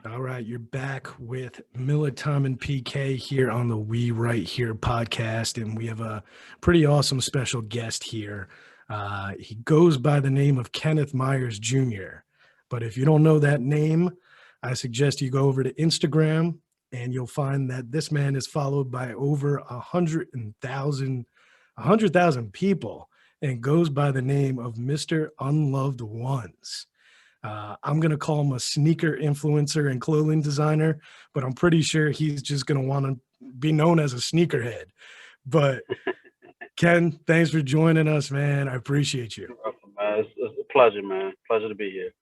All right, you're back with Tom and PK here on the We Right Here podcast, and we have a pretty awesome special guest here. He goes by the name of Kenneth Myers Jr. But if you don't know that name, I suggest you go over to Instagram, and you'll find that this man is followed by over 100,000 people, and goes by the name of Mr. Unloved Ones. I'm going to call him a sneaker influencer and clothing designer, but I'm pretty sure he's just going to want to be known as a sneakerhead. But Ken, thanks for joining us, man. I appreciate you. You're welcome, man. It's a pleasure, man. Pleasure to be here.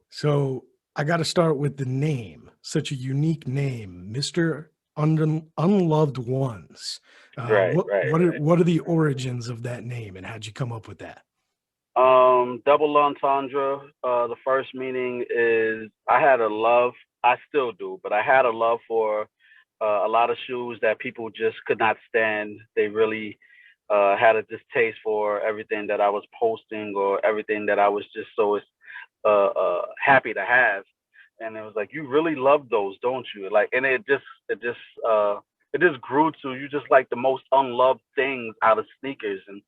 So I got to start with the name, such a unique name, Mr. Unloved Ones. Right, right, right. What are the origins of that name, and how'd you come up with that? Double entendre. The first meaning is I had a love. I still do, but I had a love for a lot of shoes that people just could not stand. They really had a distaste for everything that I was posting or everything that I was just so happy to have. And it was like, you really love those, don't you? Like, and it just grew to you just like the most unloved things out of sneakers, and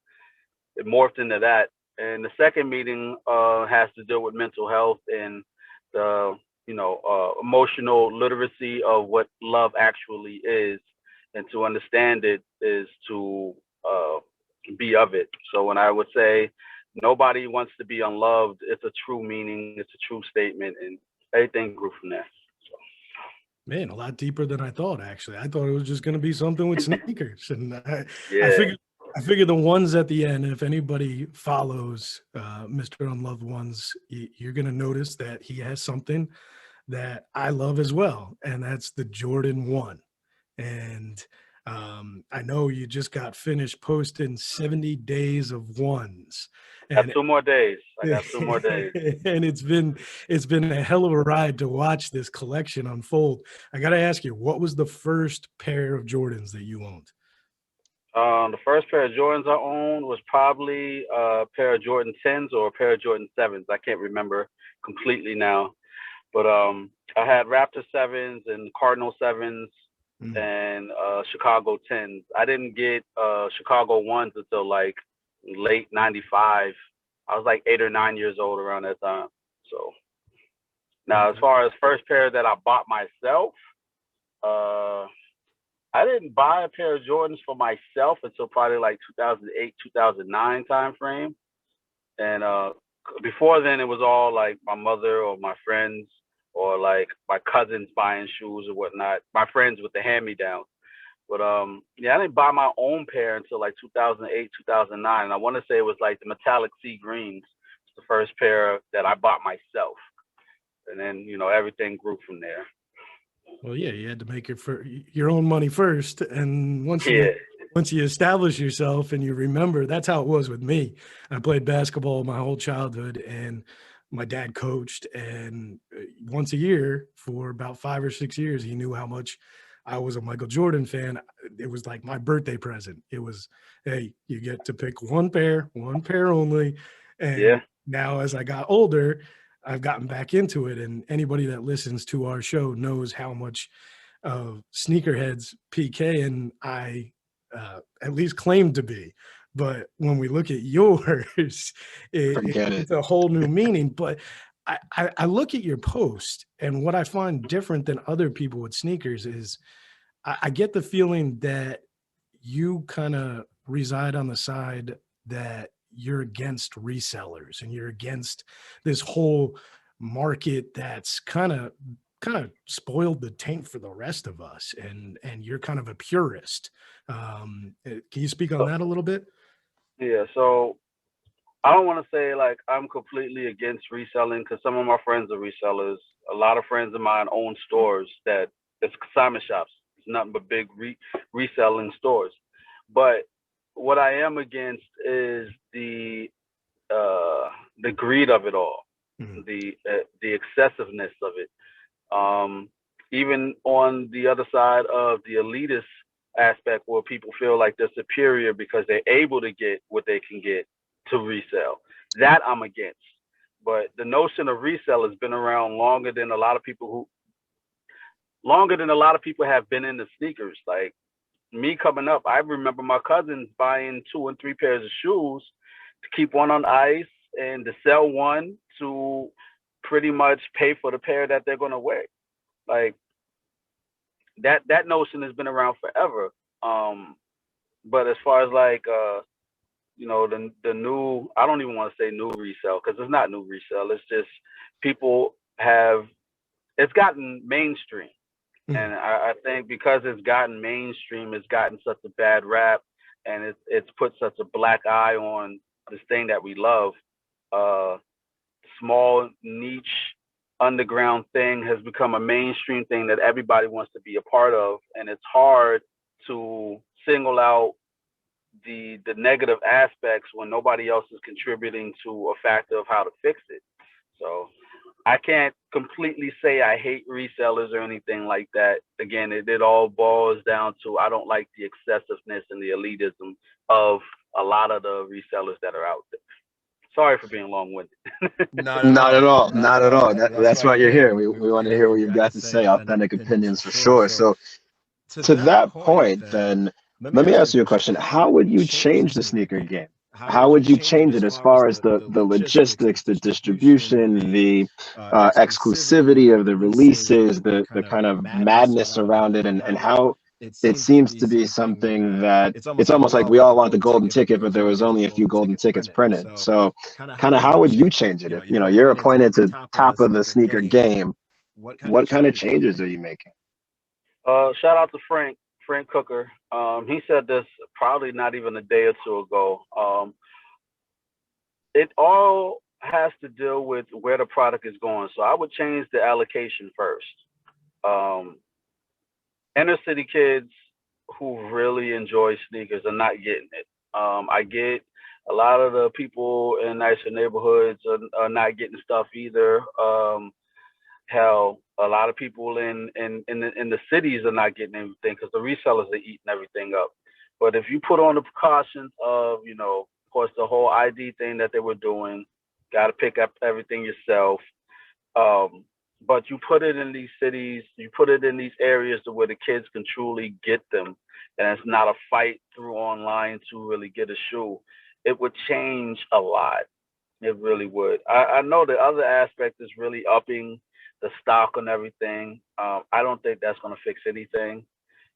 it morphed into that. And the second meeting has to deal with mental health and the emotional literacy of what love actually is, and to understand it is to uh, be of it. So when I would say nobody wants to be unloved, it's a true meaning, it's a true statement, and everything grew from there. Man, a lot deeper than I thought, actually. I thought it was just going to be something with sneakers. And I Yeah, figured the ones at the end, if anybody follows Mr. Unloved Ones, you're going to notice that he has something that I love as well, and that's the Jordan 1. And I know you just got finished posting 70 days of ones. got And 2 more days. I got 2 more days. and it's been a hell of a ride to watch this collection unfold. I got to ask you, what was the first pair of Jordans that you owned? The first pair of Jordans I owned was probably a pair of Jordan 10s or a pair of Jordan 7s. I can't remember completely now. But I had Raptor 7s and Cardinal 7s Mm. and Chicago 10s. I didn't get Chicago 1s until like late 95. I was like 8 or 9 years old around that time. So now, as Okay. far as first pair that I bought myself, uh, I didn't buy a pair of Jordans for myself until probably like 2008, 2009 time frame. And before then, it was all like my mother or my friends or like my cousins buying shoes or whatnot. My friends with the hand me downs. But yeah, I didn't buy my own pair until like 2008, 2009. And I want to say it was like the metallic sea greens. It's the first pair that I bought myself. And then, everything grew from there. Well, yeah, you had to make your own money first, and Yeah. once you establish yourself and you remember, that's how it was with me. I played basketball my whole childhood, and my dad coached, and once a year for about 5 or 6 years, he knew how much I was a Michael Jordan fan. It was like my birthday present. It was, hey, you get to pick one pair only. And Yeah. now, as I got older, I've gotten back into it, and anybody that listens to our show knows how much of sneakerheads PK and I at least claim to be. But when we look at yours, Forget it. it's a whole new meaning. But I look at your post, and what I find different than other people with sneakers is I get the feeling that you kind of reside on the side that you're against resellers, and you're against this whole market that's kind of spoiled the taint for the rest of us, and you're kind of a purist. Can you speak on So, that a little bit? yeah. So I don't want to say like I'm completely against reselling because some of my friends are resellers. A lot of friends of mine own stores that it's consignment shops. It's nothing but big reselling stores. But what I am against is uh, the greed of it all, Mhm. the excessiveness of it. Um, Even on the other side of the elitist aspect, where people feel like they're superior because they're able to get what they can get to resell, that I'm against. But the notion of resell has been around longer than a lot of people longer than a lot of people have been into sneakers. Like me coming up, I remember my cousins buying 2 and 3 pairs of shoes to keep one on ice and to sell one to pretty much pay for the pair that they're gonna wear. Like that notion has been around forever. Um, but as far as like the new, I don't even want to say new resale because it's not new resale. It's just people have, it's gotten mainstream. Mm. And I think because it's gotten mainstream, it's gotten such a bad rap, and it's put such a black eye on this thing that we love. Uh, Small niche underground thing has become a mainstream thing that everybody wants to be a part of, and it's hard to single out the negative aspects when nobody else is contributing to a factor of how to fix it. So I can't completely say I hate resellers or anything like that. Again, it all boils down to I don't like the excessiveness and the elitism of a lot of the resellers that are out there. Sorry for being long-winded. Not at all. Not at all. That's why you're here. We want to hear what you've got to say, authentic opinions for sure. So to that point, then let me ask you a question. How would you change the sneaker game? How would you change it as far as the logistics, the distribution, the exclusivity of the releases, the kind of madness around it, and how it seems to be something that it's almost like we all want the golden ticket, but there was only a few golden tickets printed. So kind of how would you change it? If you're appointed to top of the sneaker game, what kind of changes are you making? Shout out to Frank Cooker. He said this probably not even a day or two ago. It all has to deal with where the product is going. So I would change the allocation first. Um, Inner city kids who really enjoy sneakers are not getting it. I get a lot of the people in nicer neighborhoods are not getting stuff either. Hell, a lot of people in the cities are not getting anything because the resellers are eating everything up. But if you put on the precautions of, of course, the whole ID thing that they were doing, got to pick up everything yourself. Um, but you put it in these cities, you put it in these areas to where the kids can truly get them, and it's not a fight through online to really get a shoe. It would change a lot. It really would. I know the other aspect is really upping the stock and everything. I don't think that's going to fix anything.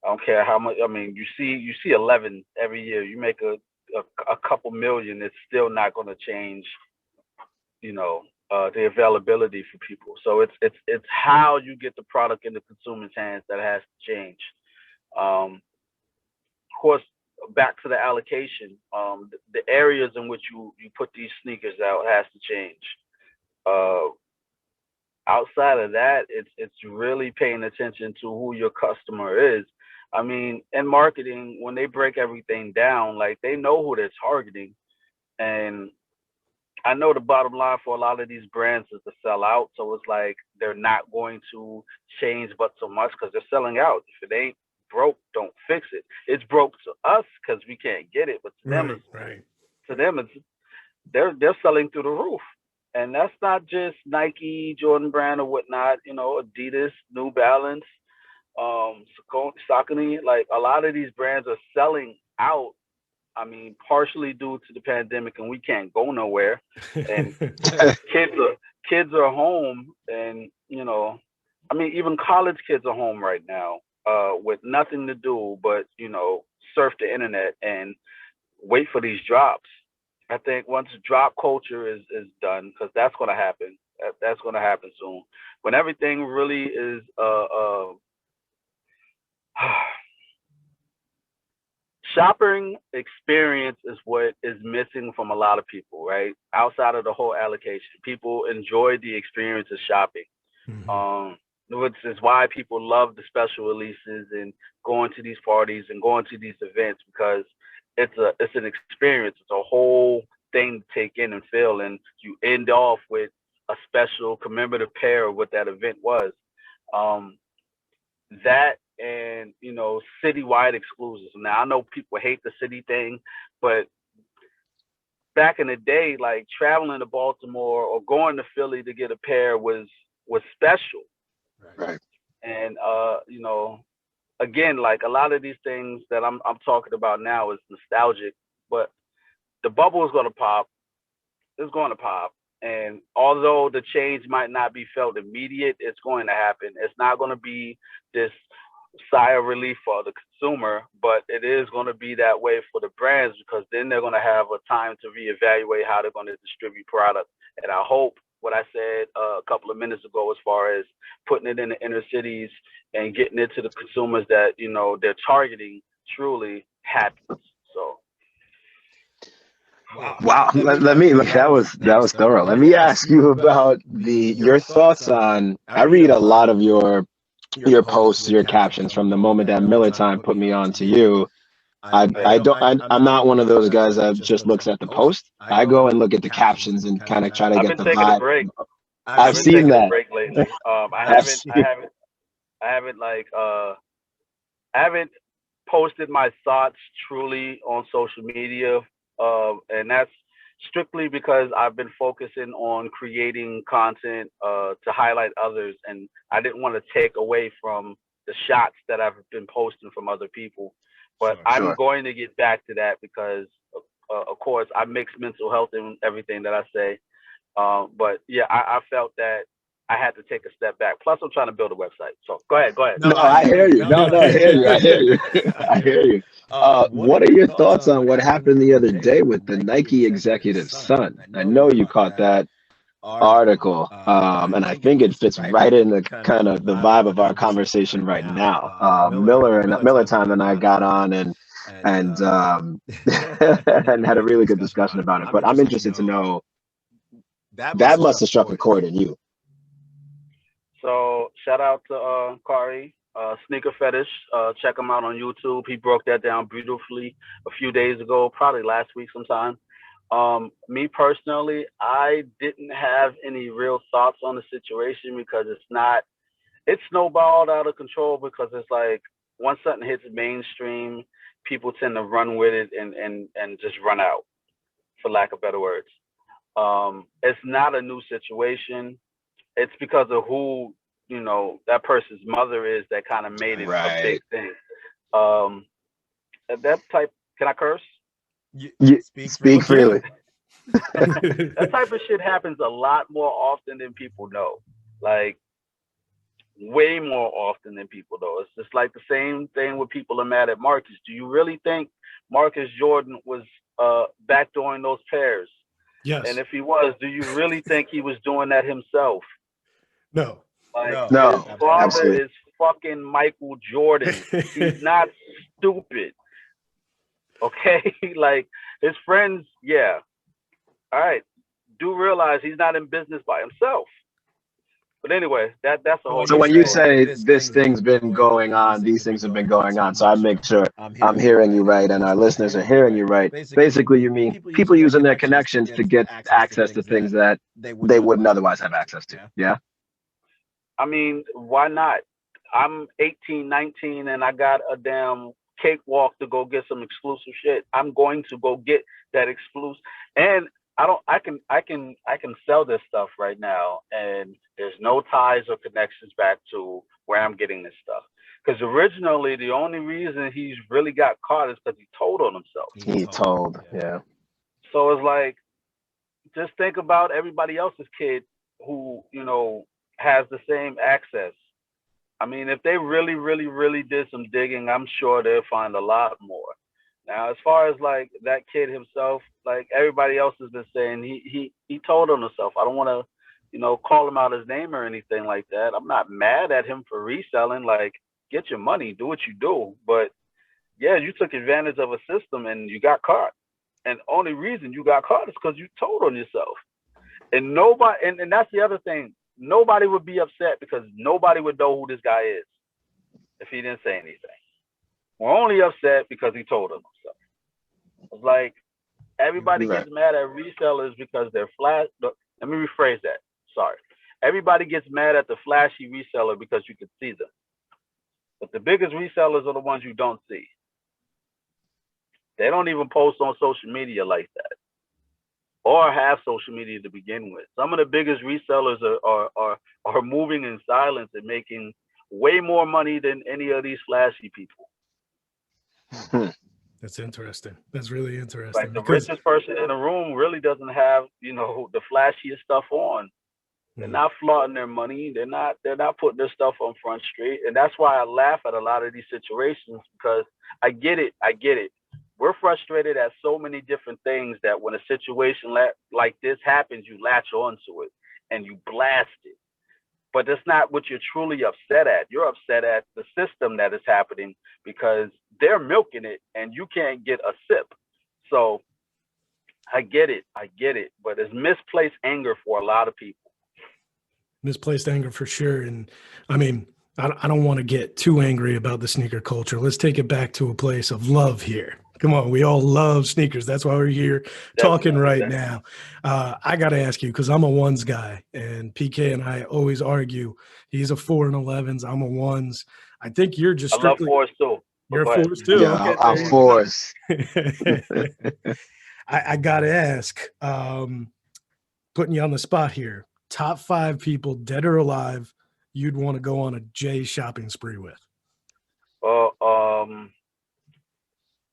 I don't care how much. I mean, you see 11 every year. You make a couple million. It's still not going to change. You know, the availability for people. So it's how you get the product in the consumer's hands that has to change. Of course, back to the allocation. The areas in which you put these sneakers out has to change. Uh, Outside of that, it's really paying attention to who your customer is. I mean, in marketing, when they break everything down, like they know who they're targeting, and I know the bottom line for a lot of these brands is to sell out. So it's like they're not going to change but so much because they're selling out. If it ain't broke, don't fix it. It's broke to us because we can't get it, but to them, Right. it's they're selling through the roof. And that's not just Nike, Jordan Brand, or whatnot. Adidas, New Balance, Saucony. Like a lot of these brands are selling out. I mean, partially due to the pandemic, and we can't go nowhere, and kids are home, and I mean, even college kids are home right now, with nothing to do but surf the internet and wait for these drops. I think once drop culture is done, because that's going to happen. That's going to happen soon. When everything really is shopping experience is what is missing from a lot of people, right? Outside of the whole allocation, people enjoy the experience of shopping. Mhm. Which is why people love the special releases and going to these parties and going to these events, because it's an experience. It's a whole thing to take in and feel, and you end off with a special commemorative pair of what that event was. Um, that and citywide exclusives. Now I know people hate the city thing, but back in the day, like traveling to Baltimore or going to Philly to get a pair was special. Right. Right. And you know, again, like a lot of these things that I'm talking about now is nostalgic, but the bubble is gonna pop. It's going to pop. And although the change might not be felt immediate, it's going to happen. It's not going to be this sigh of relief for the consumer, but it is going to be that way for the brands because then they're going to have a time to reevaluate how they're going to distribute product. And I hope what I said a couple of minutes ago, as far as putting it in the inner cities and getting it to the consumers that you know they're targeting, truly happens. So. Wow, let me look. That was thorough. Let me ask you about your thoughts on. I read a lot of your posts, your captions from the moment that Miller Time put me on to you. I'm not one of those guys that just looks at the post. I go and look at the captions and kind of try to I've get been the taking a vibe. break. I've Been seen taking a that. break lately. I've seen- I haven't posted my thoughts truly on social media, and that's strictly because I've been focusing on creating content to highlight others, and I didn't want to take away from the shots that I've been posting from other people. But I'm Sure. going to get back to that because, of course, I mix mental health in everything that I say. But yeah, I felt that I had to take a step back. Plus, I'm trying to build a website. So go ahead. No, I hear you. No, I hear you. I hear you. I hear you. What are your thoughts on what happened the other day with the Nike executive's son? I know you caught that article, and I think it fits right in the kind of the vibe of our conversation right now. Miller Time and I got on and and had a really good discussion about it. But I'm interested to know that must have struck a chord in you. So shout out to Kari, Sneaker Fetish. Check him out on YouTube. He broke that down beautifully a few days ago, probably last week sometime. Me personally, I didn't have any real thoughts on the situation because it's snowballed out of control because it's like once something hits mainstream, people tend to run with it and just run out, for lack of better words. It's not a new situation. It's because of who that person's mother is that kind of made it a big Right. thing. Um, that type. Can I curse? You speak freely. That type of shit happens a lot more often than people know. Like way more often than people know. It's just like the same thing with people are mad at Marcus. Do you really think Marcus Jordan was backdooring those pairs? Yes. And if he was, do you really think he was doing that himself? No. Like No, his father absolutely. is fucking Michael Jordan. He's not stupid. Okay? Like his friends, yeah. All right. Do realize he's not in business by himself. But anyway, that's a whole. So when you say this thing's been going on, these things have been going on, so I make sure I'm hearing you right and our listeners are hearing you right. Basically, you mean people using their connections to get access to things that they wouldn't otherwise have access to. Yeah? I mean, why not? I'm 18, 19, and I got a damn cakewalk to go get some exclusive shit. I'm going to go get that exclusive, and I can sell this stuff right now, and there's no ties or connections back to where I'm getting this stuff. Because originally, the only reason he's really got caught is because he told on himself. He told, yeah. So it's like, just think about everybody else's kid who has the same access. I mean, if they really, really, really did some digging, I'm sure they'll find a lot more. Now, as far as like that kid himself, like everybody else has been saying, he told on himself. I don't want to, call him out his name or anything like that. I'm not mad at him for reselling. Like, get your money, do what you do. But yeah, you took advantage of a system and you got caught. And the only reason you got caught is because you told on yourself. And nobody, and that's the other thing. Nobody would be upset because nobody would know who this guy is if he didn't say anything. We're only upset because he told on himself. It's like everybody gets mad at resellers because they're flash. Let me rephrase that. Sorry. Everybody gets mad at the flashy reseller because you can see them. But the biggest resellers are the ones you don't see. They don't even post on social media like that, or have social media to begin with. Some of the biggest resellers are moving in silence and making way more money than any of these flashy people. That's interesting. That's really interesting. Like the richest person in the room really doesn't have, you know, the flashiest stuff on. They're not flaunting their money. They're not putting their stuff on Front Street. And that's why I laugh at a lot of these situations, because I get it. We're frustrated at so many different things that when a situation like this happens, you latch onto it and you blast it. But that's not what you're truly upset at. You're upset at the system that is happening because they're milking it and you can't get a sip. So I get it, but it's misplaced anger for a lot of people. Misplaced anger for sure. And I mean, I don't want to get too angry about the sneaker culture. Let's take it back to a place of love here. Come on, we all love sneakers. That's why we're here talking right now. I got to ask you, because I'm a ones guy, and PK and I always argue. He's a 4 and 11s. I'm a ones. I think you're just strictly. I love 4s too. You're a 4s too. Yeah, okay, I'm 4s. I got to ask, putting you on the spot here, top 5 people, dead or alive, you'd want to go on a J shopping spree with.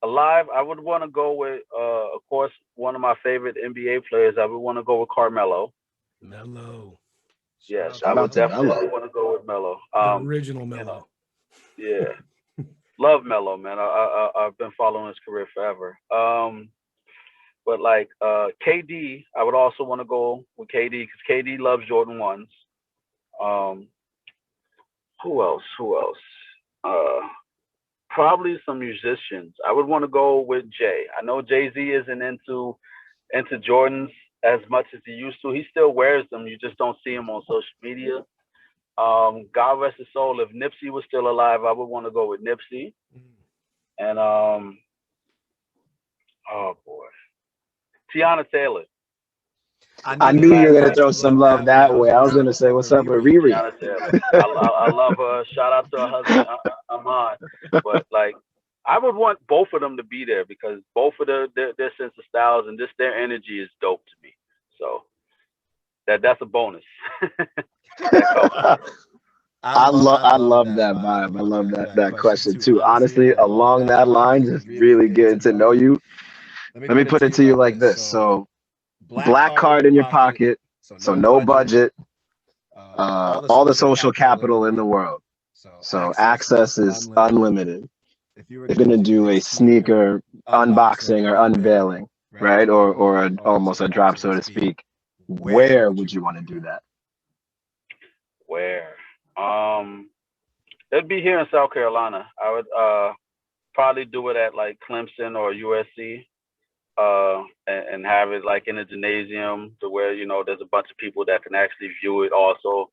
Alive, I would want to go with, of course, one of my favorite NBA players. I would want to go with Carmelo. Melo. Yes, I would definitely want to go with Melo. The original Melo. You know, yeah. Love Melo, man. I've been following his career forever. But like KD, I would also want to go with KD because KD loves Jordan 1s. Who else? Probably some musicians. I would want to go with Jay. I know Jay-Z isn't into Jordans as much as he used to. He still wears them. You just don't see him on social media. God rest his soul. If Nipsey was still alive, I would want to go with Nipsey. And oh boy, Tiana Taylor. I knew you were gonna throw some love that way. I was gonna say, "What's up with Riri?" I love her. Shout out to her husband, Amon. But like, I would want both of them to be there because both of their sense of styles and just their energy is dope to me. So that's a bonus. I love that vibe. I love that question too. Honestly, along that line, just really getting to know you. Let me put it to you like this. So, black card in your pocket, so no budget, all the social capital in the world. So access is unlimited. If you're going to do a sneaker unboxing or unveiling, right, or almost a drop, so to speak, where would you want to do that? Where? It'd be here in South Carolina. I would probably do it at like Clemson or USC. And have it like in a gymnasium to where, you know, there's a bunch of people that can actually view it also,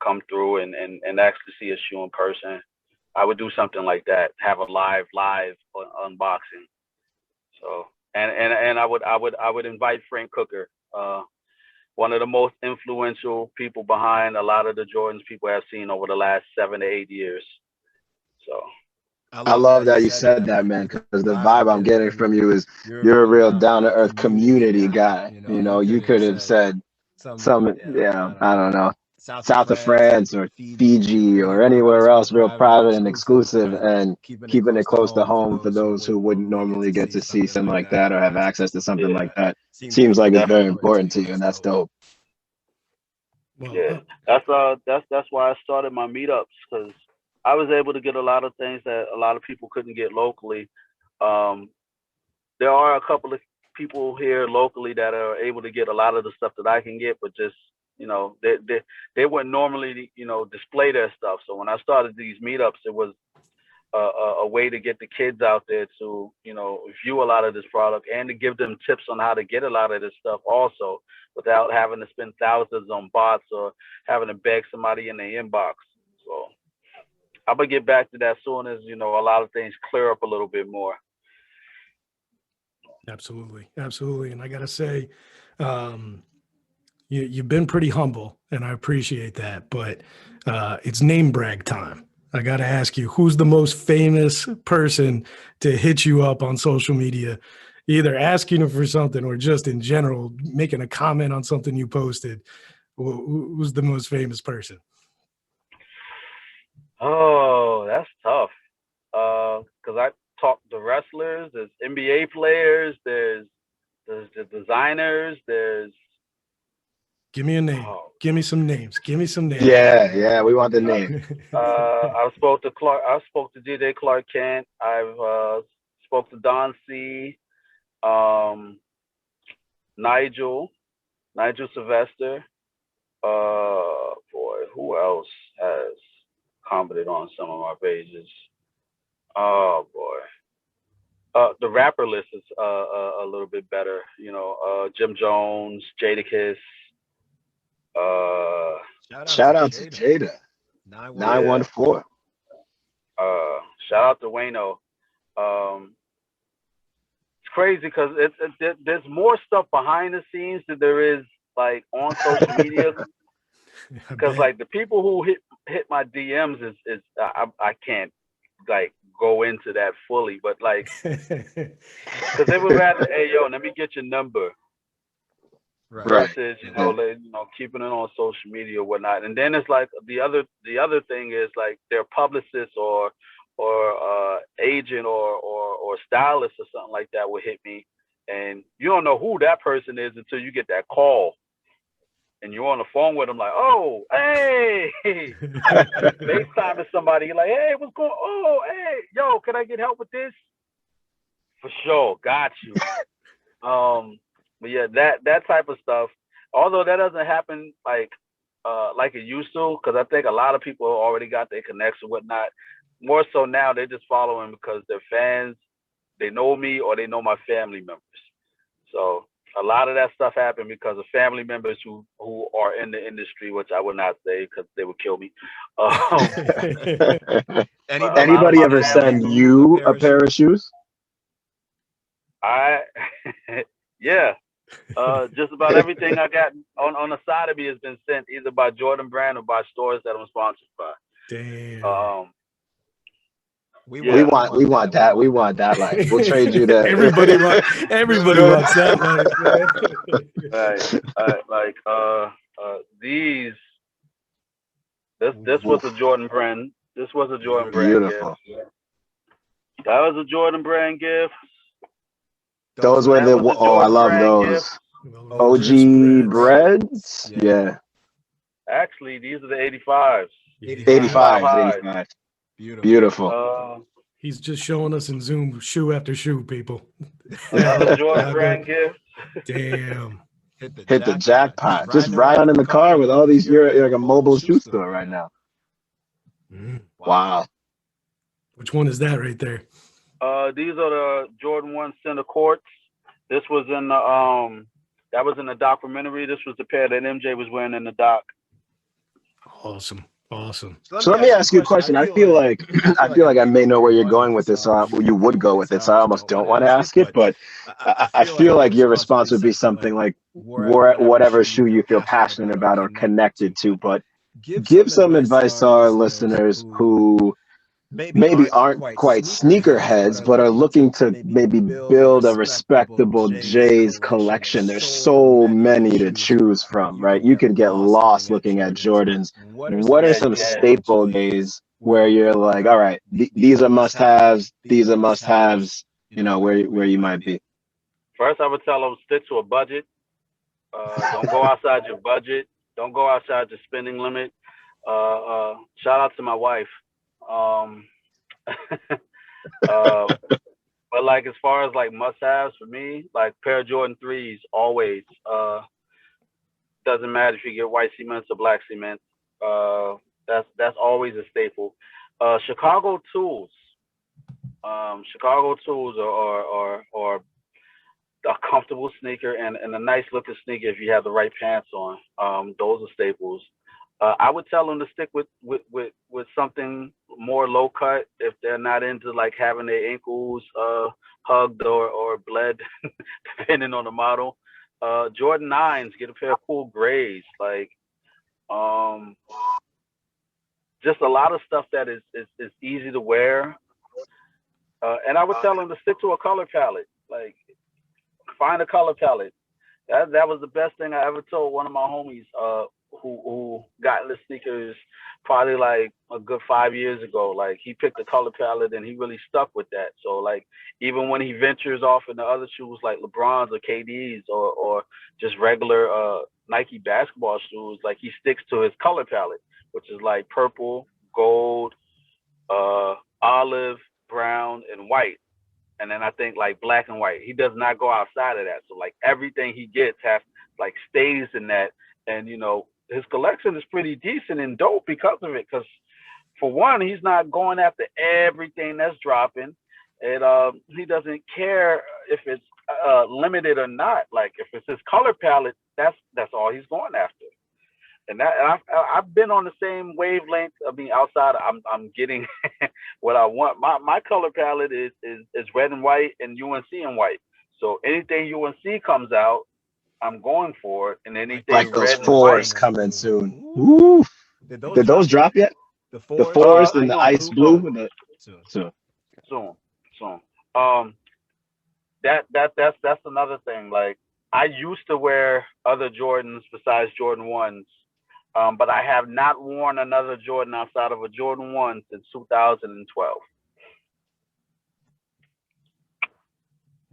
come through and actually see a shoe in person. I would do something like that, have a live unboxing. So, and I would invite Frank Cooker, one of the most influential people behind a lot of the Jordans people have seen over the last 7 to 8 years. So. I love that you said that, man, because the vibe I'm getting from you is you're a real down-to-earth community guy. You know, you could have said some, I don't know, south of France or Fiji or anywhere else, real private and exclusive, and keeping it close to home for those who wouldn't normally get to see something like that or have access to something like that. Seems like it's very important to you, and that's dope. Yeah, that's why I started my meetups, because I was able to get a lot of things that a lot of people couldn't get locally. There are a couple of people here locally that are able to get a lot of the stuff that I can get, but just, you know, they wouldn't normally, you know, display their stuff. So when I started these meetups, it was a way to get the kids out there to, you know, view a lot of this product and to give them tips on how to get a lot of this stuff also without having to spend thousands on bots or having to beg somebody in their inbox. So I'm gonna get back to that soon as, you know, a lot of things clear up a little bit more. Absolutely. And I gotta say, you've been pretty humble, and I appreciate that. But it's name brag time. I gotta ask you, who's the most famous person to hit you up on social media, either asking you for something or just in general making a comment on something you posted? Who's the most famous person? Oh, that's tough. Because I talk to wrestlers, there's NBA players, there's the designers, there's Give me a name. oh, Give me some names. Give me some names. Yeah, we want the name. I spoke to Clark. I spoke to DJ Clark Kent. I've spoke to Don C. Um, Nigel, Nigel Sylvester. Boy, who else has commented on some of my pages? Oh boy. The rapper list is a little bit better. You know, Jim Jones, Jadakiss. Uh, Shout out to Jada, yeah. 914. Shout out to Wayno. Um, it's crazy because there's more stuff behind the scenes than there is like on social media. Because like the people who hit my DMs is I can't like go into that fully, but like because they would rather, hey yo, let me get your number Right. versus keeping it on social media or whatnot. And then it's like the other thing is like their publicist or agent or stylist or something like that will hit me, and you don't know who that person is until you get that call. And you're on the phone with them like, oh, hey, FaceTime to somebody. You're like, hey, what's going on? Oh, hey, yo, can I get help with this? For sure, got you. But yeah, that type of stuff. Although that doesn't happen like it used to, because I think a lot of people already got their connects and whatnot. More so now, they're just following because they're fans. They know me or they know my family members. So a lot of that stuff happened because of family members who are in the industry, which I would not say because they would kill me. Anybody ever send you a pair of shoes? Yeah. Just about everything I got on the side of me has been sent either by Jordan Brand or by stores that I'm sponsored by. Damn. We want that. We want that life. We'll trade you that. Everybody wants that life, man. Right. These. This was a Jordan Brand. This was a Jordan Brand Beautiful. gift. That was a Jordan Brand gift. Those were the I love those. OG breads. Yeah. Actually, these are the 85s. 85. Beautiful. He's just showing us in Zoom shoe after shoe, people. Another Jordan Brand gift. Damn. Hit the jackpot. Just riding in the car with all these. You're like a mobile shoe store right now. Wow. Which one is that right there? These are the Jordan 1 Center Courts. This was in the that was in the documentary. This was the pair that MJ was wearing in the doc. Awesome. So let me ask you a question. I feel like I may know where you're going with this. You would go with it. So I almost don't want to ask it, but I feel like your response would be something like whatever shoe you feel passionate about or connected to. But give some advice to our listeners who maybe aren't quite sneakerheads, but are looking to maybe build a respectable J's collection. There's so many to choose from, right? You could get lost looking at Jordans. What are some staple J's where you're like, all right, these are must-haves, these are must-haves, where you might be? First, I would tell them stick to a budget. Don't go outside your budget. Don't go outside your spending limit. Shout out to my wife. But like as far as like must-haves for me, like pair of Jordan 3s always. Doesn't matter if you get white cements or black cement. That's always a staple. Chicago tools. Chicago tools are a comfortable sneaker and a nice looking sneaker if you have the right pants on. Those are staples. I would tell them to stick with something more low cut if they're not into like having their ankles hugged or bled, depending on the model. Jordan 9s, get a pair of cool grays, like just a lot of stuff that is easy to wear. And I would tell them to stick to a color palette, like find a color palette. That was the best thing I ever told one of my homies who got into sneakers probably like a good 5 years ago. Like he picked a color palette and he really stuck with that. So like even when he ventures off into other shoes like LeBron's or KD's or just regular Nike basketball shoes, like he sticks to his color palette, which is like purple, gold, olive, brown, and white. And then I think like black and white. He does not go outside of that. So like everything he gets has like stays in that. And his collection is pretty decent and dope because of it. Because for one, he's not going after everything that's dropping, and he doesn't care if it's limited or not. Like if it's his color palette, that's all he's going after. And I've been on the same wavelength. I mean, outside, I'm getting what I want. My color palette is red and white and UNC and white. So anything UNC comes out, I'm going for it. And anything Like those red and fours white, coming soon. Woo! Did those drop yet? The fours and the ice blue and the so. soon. That's another thing. Like I used to wear other Jordans besides Jordan 1s. But I have not worn another Jordan outside of a Jordan 1 since 2012.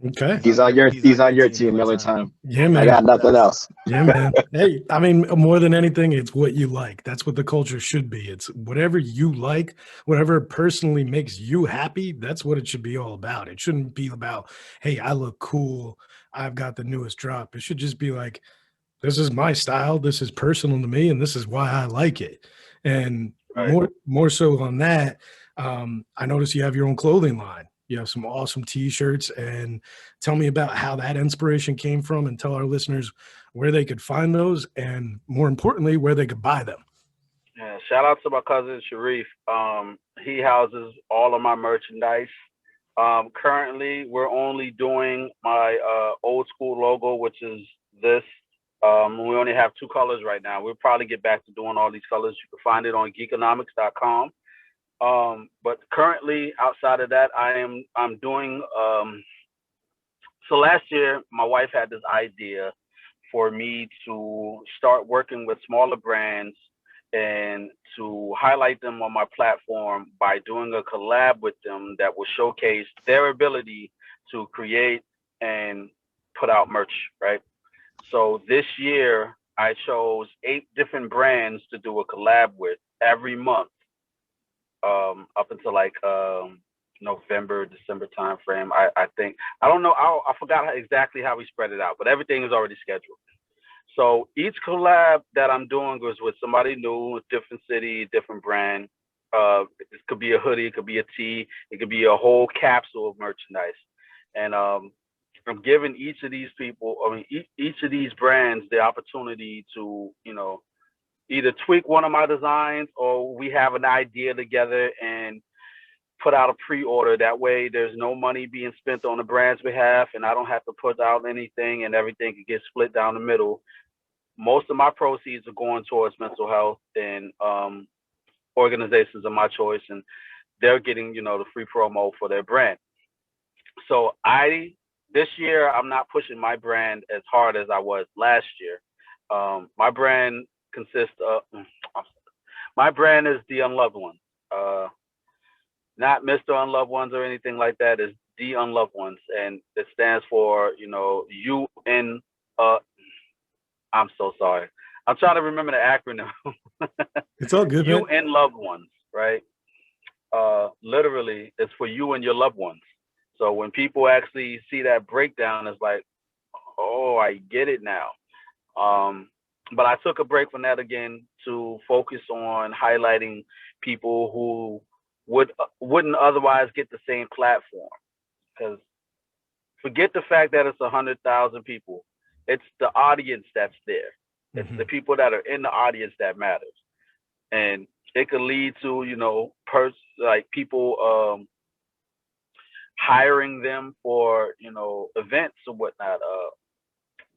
Okay. He's on your team, Miller Time. Yeah, man. I got nothing else. Yeah, man. Hey, I mean, more than anything, it's what you like. That's what the culture should be. It's whatever you like, whatever personally makes you happy. That's what it should be all about. It shouldn't be about, hey, I look cool. I've got the newest drop. It should just be like, this is my style. This is personal to me, and this is why I like it. And Right. more so on that, I notice you have your own clothing line. You have some awesome T-shirts, and tell me about how that inspiration came from, and tell our listeners where they could find those, and more importantly, where they could buy them. Yeah, shout out to my cousin Sharif. He houses all of my merchandise. Currently, we're only doing my old school logo, which is this. We only have 2 colors right now. We'll probably get back to doing all these colors. You can find it on geekonomics.com. But currently, outside of that, I'm doing. So last year, my wife had this idea for me to start working with smaller brands and to highlight them on my platform by doing a collab with them that will showcase their ability to create and put out merch, right? So this year, I chose 8 different brands to do a collab with every month, up until like November, December timeframe. I think I don't know. I forgot exactly how we spread it out, but everything is already scheduled. So each collab that I'm doing was with somebody new, a different city, different brand. It could be a hoodie, it could be a tee, it could be a whole capsule of merchandise. And I'm giving each of these people, each of these brands the opportunity to, either tweak one of my designs or we have an idea together and put out a pre-order. That way there's no money being spent on the brand's behalf and I don't have to put out anything and everything can get split down the middle. Most of my proceeds are going towards mental health and organizations of my choice, and they're getting, the free promo for their brand. So this year, I'm not pushing my brand as hard as I was last year. My brand my brand is the Unloved Ones. Not Mr. Unloved Ones or anything like that. It's the Unloved Ones. And it stands for, UN. I'm so sorry. I'm trying to remember the acronym. It's all good, man. UN Loved Ones, right? Literally, it's for you and your loved ones. So when people actually see that breakdown, it's like, oh, I get it now. But I took a break from that again to focus on highlighting people who wouldn't otherwise get the same platform. Because forget the fact that it's 100,000 people. It's the audience that's there. It's the people that are in the audience that matters. And it could lead to, like people hiring them for, events or whatnot.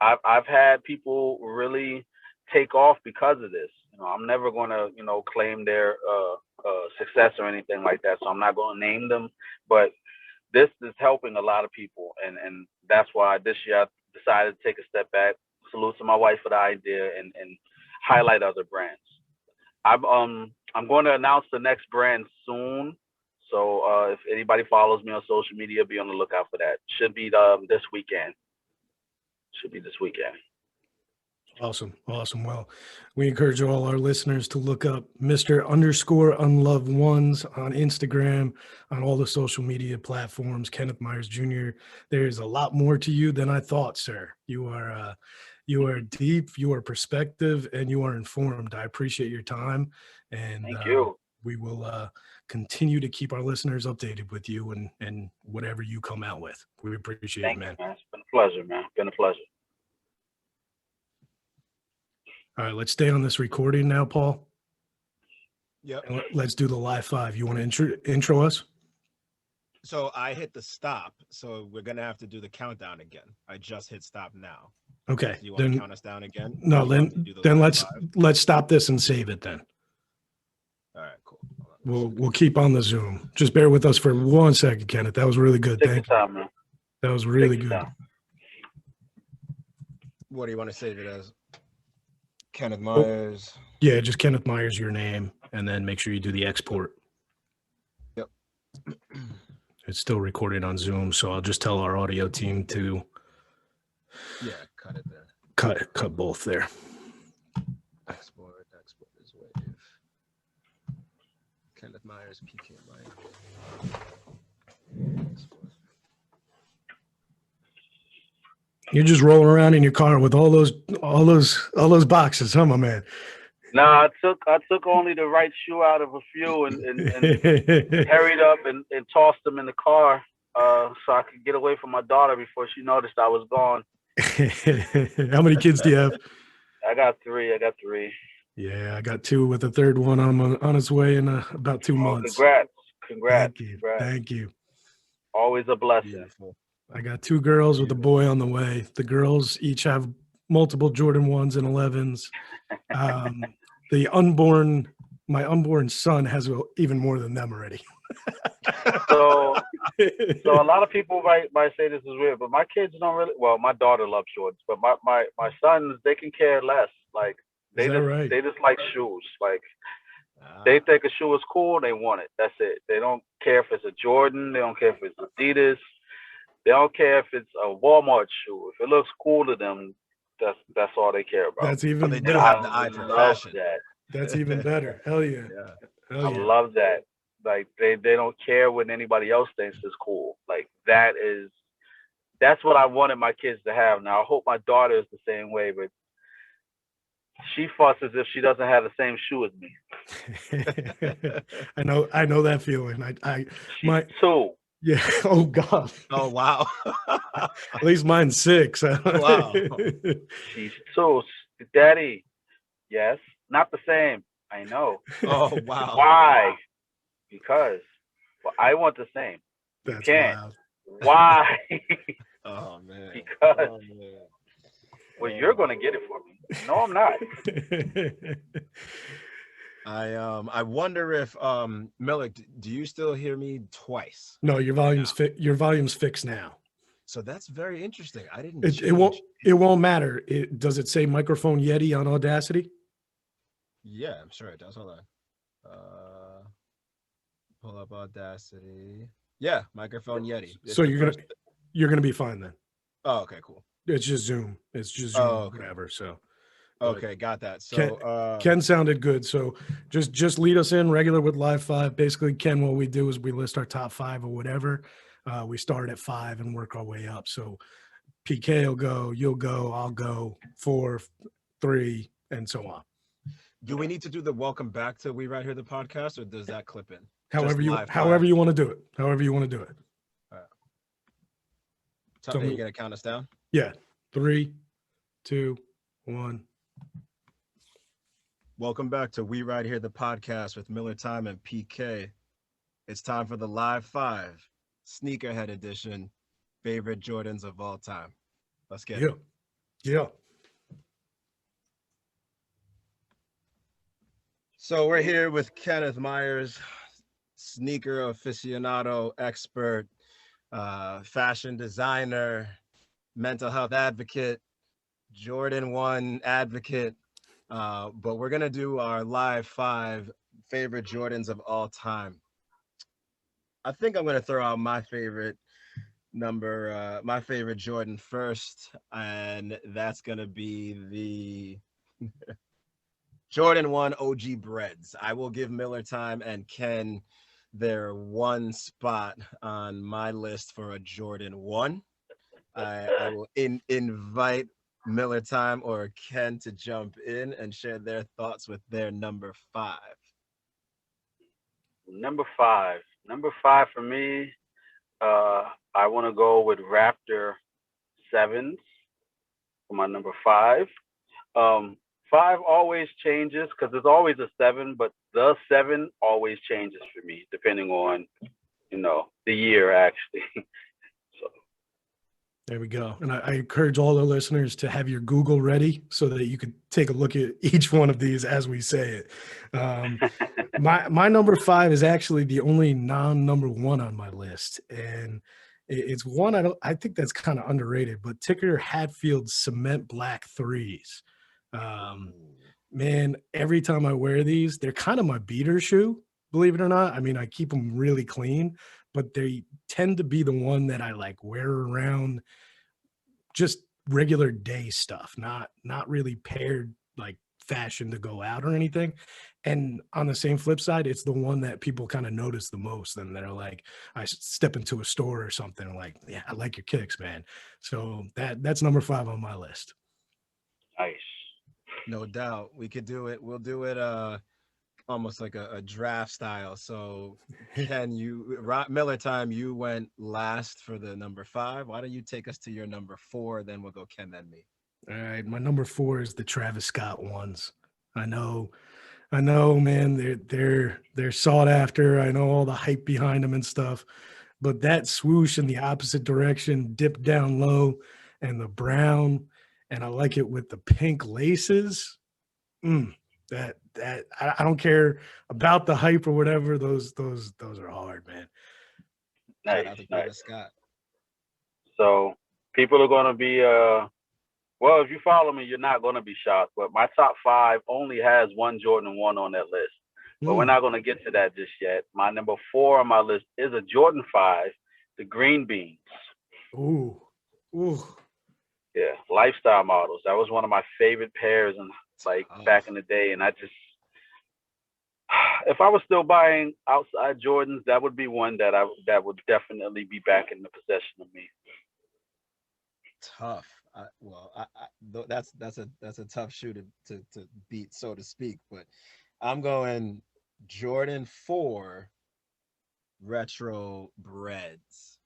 I've had people really take off because of this. I'm never going to, claim their success or anything like that. So I'm not going to name them, but this is helping a lot of people. And that's why this year I decided to take a step back, salute to my wife for the idea and highlight other brands. I'm going to announce the next brand soon. So if anybody follows me on social media, be on the lookout for that. Should be this weekend. Should be this weekend. Awesome. Well, we encourage all our listeners to look up Mr._Unloved Ones on Instagram, on all the social media platforms. Kenneth Myers Jr. There's a lot more to you than I thought, sir. You are deep, you are perspective, and you are informed. I appreciate your time, and Thank you. we will continue to keep our listeners updated with you and whatever you come out with. We appreciate it, man. Thank you, man. It's been a pleasure, man. Been a pleasure. All right, let's stay on this recording now, Paul. Yep. And let's do the live 5. You want to intro us? So I hit the stop, so we're gonna have to do the countdown again. I just hit stop now. Okay. Do you want to count us down again? No, Or you want to do the then live 5? let's stop this and save it then. All right, cool. Hold on. We'll keep on the Zoom. Just bear with us for 1 second, Kenneth. That was really good. Take your Thank you. time, man. That was really Take your good. time. What do you want to save it as? Kenneth Myers. Yeah, just Kenneth Myers, your name, and then make sure you do the export. Yep. It's still recorded on Zoom, so I'll just tell our audio team to Yeah, cut it there. cut both there. Export is wave. Kenneth Myers, PK Myers. Export. You're just rolling around in your car with all those boxes, huh, my man? Nah, I took only the right shoe out of a few and hurried up and tossed them in the car so I could get away from my daughter before she noticed I was gone. How many kids do you have? I got three. Yeah, I got 2 with the third one on its way in about 2 months. Congrats. Thank you. Congrats. Thank you. Always a blessing. Beautiful. I got 2 girls with a boy on the way. The girls each have multiple Jordan 1s and 11s. My unborn son has even more than them already. So a lot of people might say this is weird, but my kids don't really. Well, my daughter loves Jordans, but my sons, they can care less. Like they just like shoes. Like they think a shoe is cool, they want it. That's it. They don't care if it's a Jordan. They don't care if it's Adidas. They don't care if it's a Walmart shoe. If it looks cool to them, that's all they care about. That's even They do better. have the eye for fashion. That. That's even better. Hell yeah. Yeah. Hell yeah. I love that. Like they don't care what anybody else thinks is cool. Like that's what I wanted my kids to have. Now I hope my daughter is the same way, but she fusses if she doesn't have the same shoe as me. I know that feeling. She's 2. Yeah. Oh God. Oh wow. At least mine's 6. Wow. She's 2. Daddy. Yes. Not the same. I know. Oh wow. Why? Because I want the same. That's can't. wild. Why? Oh man. Because Oh, man. well, you're gonna get it for me. No, I'm not. I wonder if Miller, do you still hear me twice? No, your volume's fixed now. So that's very interesting. I didn't. It won't matter. Does it say microphone Yeti on Audacity? Yeah, I'm sure it does. Hold on. Pull up Audacity. Yeah, microphone Yeti. So you're gonna be fine then. Oh, okay, cool. It's just Zoom. Oh, okay. Whatever. So Okay, got that. So Ken sounded good. So just lead us in regular with live 5. Basically, Ken, what we do is we list our top 5 or whatever. We start at 5 and work our way up. So PK will go, you'll go, I'll go, 4, 3, and so on. do we need to do the welcome back to We Right Here the podcast, or does that clip in? However you want to do it. However you want to do it. All right. So Are you gonna count us down? Yeah. 3, 2, 1. Welcome back to We Right Here the podcast with Miller Time and PK. It's time for the live 5 Sneakerhead Edition, favorite Jordans of all time. Let's get it. Yeah. So we're here with Kenneth Myers, sneaker aficionado, expert, fashion designer, mental health advocate, Jordan 1 advocate, But we're gonna do our live 5 favorite Jordans of all time. I think I'm gonna throw out my favorite my favorite Jordan first, and that's gonna be the Jordan 1 OG Breads. I will give Miller Time and Ken their one spot on my list for a Jordan 1. I will invite Miller Time or Ken to jump in and share their thoughts with their number 5. Number 5. Number 5 for me, I want to go with Raptor 7s for my number 5. 5 always changes because there's always a 7, but the 7 always changes for me depending on, the year actually. So There we go. And I encourage all the listeners to have your Google ready so that you could take a look at each one of these as we say it. My number 5 is actually the only non-number 1 on my list, and it's one I think that's kind of underrated. But Ticker Hatfield Cement Black 3s. Man, every time I wear these, they're kind of my beater shoe, believe it or not. I mean, I keep them really clean, but they tend to be the one that I like wear around just regular day stuff, not really paired like fashion to go out or anything. And on the same flip side, it's the one that people kind of notice the most. And they're like, I step into a store or something, like, yeah, I like your kicks, man. So that's number 5 on my list. nice. No doubt. We could do it. We'll do it almost like a draft style. So Ken, Miller Time, you went last for the number 5. Why don't you take us to your number 4? Then we'll go Ken, then me. All right. My number 4 is the Travis Scott ones. I know, man, they're sought after. I know all the hype behind them and stuff, but that swoosh in the opposite direction, dip down low, and the brown, and I like it with the pink laces. That I don't care about the hype or whatever. Those are hard, man. Nice, Shout out to nice. Travis Scott. So people are gonna be well, if you follow me, you're not gonna be shocked. But my top 5 only has one Jordan 1 on that list. But we're not gonna get to that just yet. My number 4 on my list is a Jordan 5, the green beans. Ooh. Yeah, lifestyle models. That was one of my favorite pairs, and back in the day. And I just, if I was still buying outside Jordans, that would be one that would definitely be back in the possession of me. Tough. That's a tough shoe to beat, so to speak. But I'm going Jordan 4 retro breads.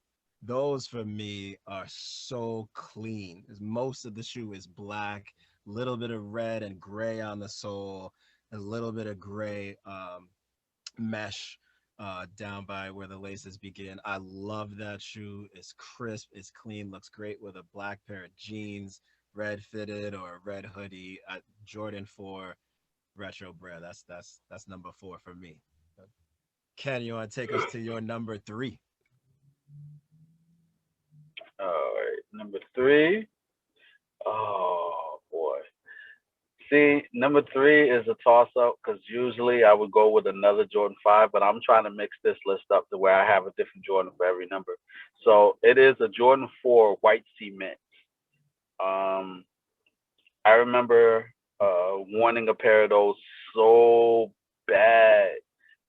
Those for me are so clean. Most of the shoe is black, a little bit of red and gray on the sole, a little bit of gray mesh down by where the laces begin. I love that shoe. It's crisp, it's clean, looks great with a black pair of jeans, red fitted or red hoodie. Jordan 4 retro bread. That's number 4 for me. Ken, you want to take us to your number 3? All right, number 3. Oh boy. See, number 3 is a toss-up because usually I would go with another Jordan 5, but I'm trying to mix this list up to where I have a different Jordan for every number. So it is a Jordan 4 white cement. I remember wanting a pair of those so bad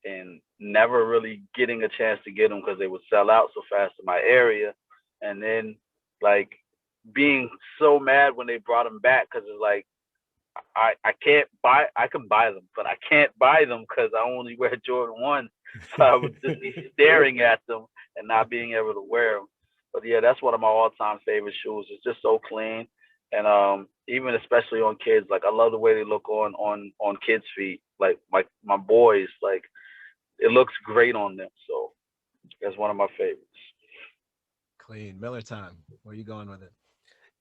and never really getting a chance to get them because they would sell out so fast in my area. And then being so mad when they brought them back because it's like, I can buy them, but I can't buy them because I only wear Jordan 1. So I would just be staring at them and not being able to wear them. But yeah, that's one of my all-time favorite shoes. It's just so clean. And even especially on kids, I love the way they look on kids' feet. Like my boys, it looks great on them. So that's one of my favorites. Clean. Miller Time. Where are you going with it?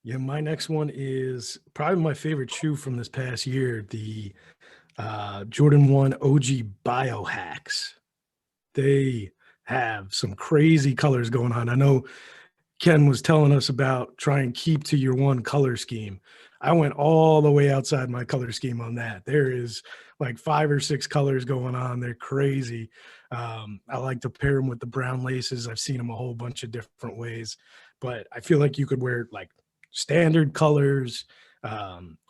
Yeah, my next one is probably my favorite shoe from this past year, the Jordan 1 OG Biohacks. They have some crazy colors going on. I know Ken was telling us about trying to keep to your one color scheme. I went all the way outside my color scheme on that. There is like 5 or 6 colors going on. They're crazy. I like to pair them with the brown laces. I've seen them a whole bunch of different ways, but I feel like you could wear like standard colors,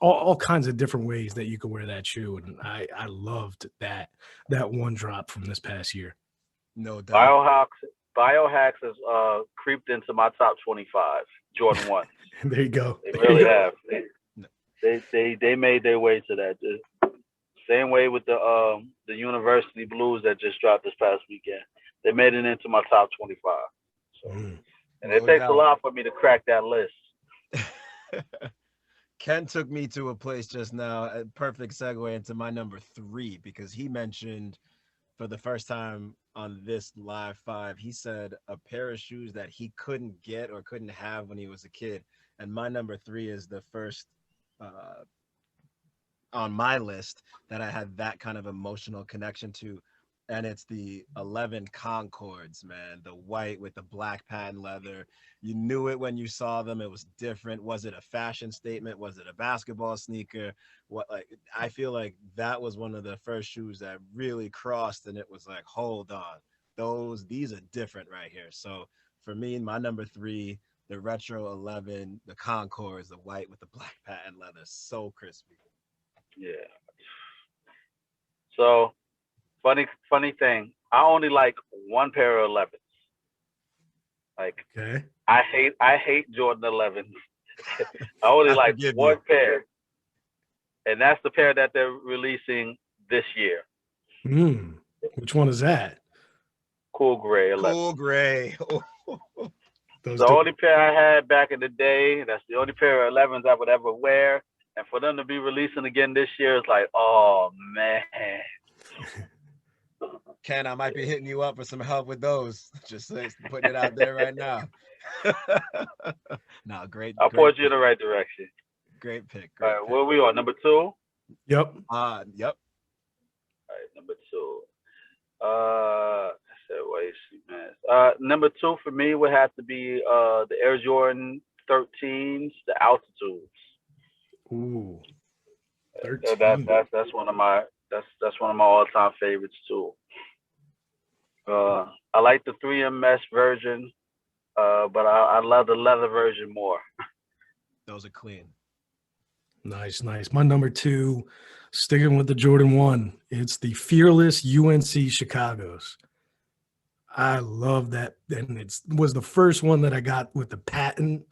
all kinds of different ways that you could wear that shoe. And I loved that one drop from this past year. No doubt. Biohacks has creeped into my top 25 Jordan 1. There you go. They really have. They made their way to that. Just same way with the University Blues that just dropped this past weekend. They made it into my top 25. So, and it takes a lot for me to crack that list. Ken took me to a place just now, a perfect segue into my number 3, because he mentioned for the first time on this live 5, he said a pair of shoes that he couldn't get or couldn't have when he was a kid. And my number 3 is the first on my list that I had that kind of emotional connection to. And it's the 11 Concords, man. The white with the black patent leather. You knew it when you saw them. It was different. Was it a fashion statement? Was it a basketball sneaker? I feel like that was one of the first shoes that really crossed, and it was like, hold on, these are different right here. So for me, my number 3, the retro 11, the Concords, the white with the black patent leather, so crispy. Yeah. So funny thing, I only like one pair of 11s. Like, okay. I hate Jordan 11s. I only like one pair, and that's the pair that they're releasing this year. Which one is that? Cool gray 11. Cool gray. The only pair I had back in the day. That's the only pair of 11s I would ever wear. And for them to be releasing again this year, it's like, oh man. Ken, I might be hitting you up for some help with those. Just putting it out there right now. No, great. I'll point you in the right direction. Great pick. All right, where are we on? Number 2? Yep. Yep. All right, number 2. I said, wait, man. Number 2 for me would have to be the Air Jordan 13s, the Altitudes. Ooh. 13. That's one of my all-time favorites too. I like the 3M mesh version, but I love the leather version more. Those are clean. Nice. My number 2, sticking with the Jordan 1, it's the Fearless UNC Chicago's. I love that, and it was the first one that I got with the patent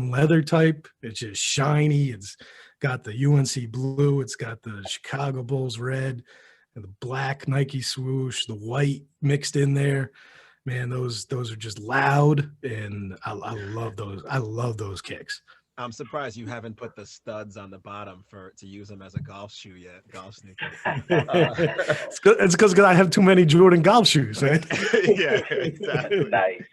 leather type. It's just shiny. It's got the UNC blue. It's got the Chicago Bulls red and the black Nike swoosh, the white mixed in there. Man, those are just loud, and I love those. I love those kicks. I'm surprised you haven't put the studs on the bottom to use them as a golf shoe yet, golf sneaker. It's because I have too many Jordan golf shoes, man. Yeah, exactly. Nice.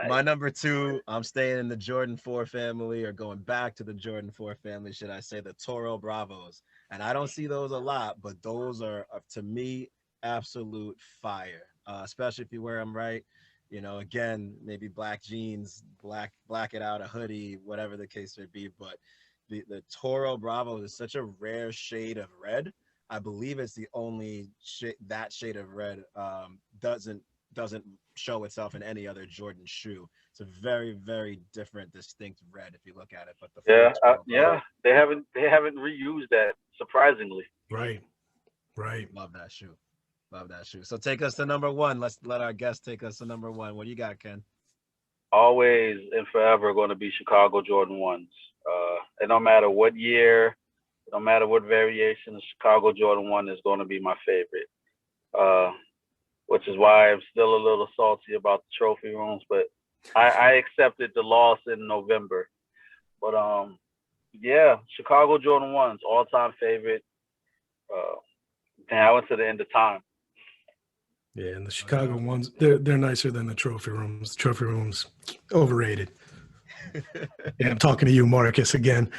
My number 2, I'm staying in the Jordan 4 family, or going back to the Jordan 4 family, should I say, the Toro Bravos. And I don't see those a lot, but those are, to me, absolute fire, especially if you wear them right. You know, again, maybe black jeans, black it out, a hoodie, whatever the case may be. But the Toro Bravo is such a rare shade of red. I believe it's the only that shade of red doesn't show itself in any other Jordan shoe. It's a very, very different, distinct red if you look at it. But they haven't reused that, surprisingly. Right. Love that shoe. So take us to number 1. Let's let our guest take us to number 1. What do you got, Ken? Always and forever going to be Chicago Jordan 1s. And no matter what year, no matter what variation, the Chicago Jordan 1 is going to be my favorite. Which is why I'm still a little salty about the trophy rooms, but I accepted the loss in November. But yeah, Chicago Jordan 1s, all-time favorite. I went to the end of time. Yeah, and the Chicago ones, they're nicer than the trophy rooms. The trophy rooms, overrated. Yeah, I'm talking to you, Marcus, again.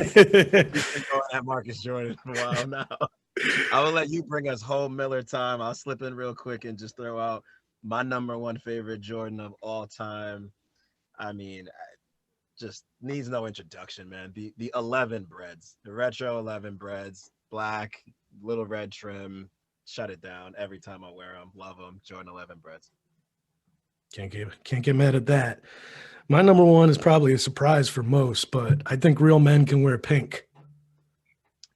You've been going at Marcus Jordan for a while now. I will let you bring us home, Miller time. I'll slip in real quick and just throw out my number 1 favorite Jordan of all time. I mean, just needs no introduction, man. The 11 breads, the retro 11 breads, black, little red trim. Shut it down every time I wear them. Love them. Jordan 11 breads. Can't get mad at that. My number one is probably a surprise for most, but I think real men can wear pink.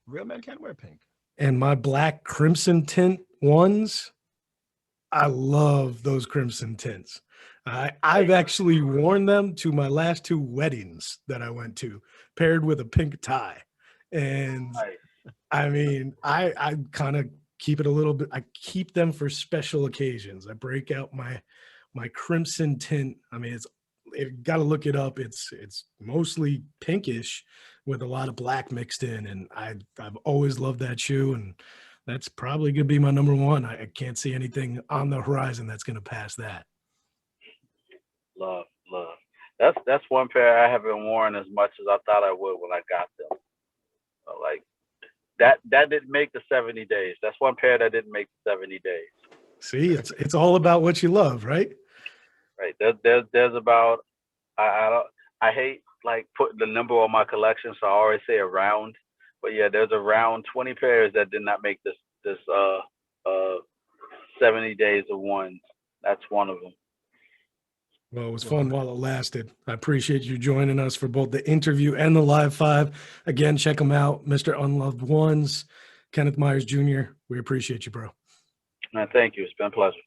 Real men can wear pink. And my black crimson tint ones, I love those crimson tints. I've actually worn them to my last 2 weddings that I went to, paired with a pink tie. And I mean, I kind of keep it a little bit. I keep them for special occasions. I break out my crimson tint. I mean, got to look it up. It's mostly pinkish with a lot of black mixed in, and I've always loved that shoe, and that's probably gonna be my number one. I can't see anything on the horizon that's gonna pass that. Love. That's one pair I haven't worn as much as I thought I would when I got them. Like that didn't make the 70 days. That's one pair that didn't make the 70 days. See, it's all about what you love, right? Right. There's about I hate like putting the number on my collection, so I always say around. But yeah, there's around 20 pairs that did not make this 70 days of ones. That's one of them. Well, it was fun while it lasted. I appreciate you joining us for both the interview and the live 5. Again, check them out, Mr. Unloved Ones, Kenneth Myers Jr. We appreciate you, bro. Man, thank you. It's been a pleasure.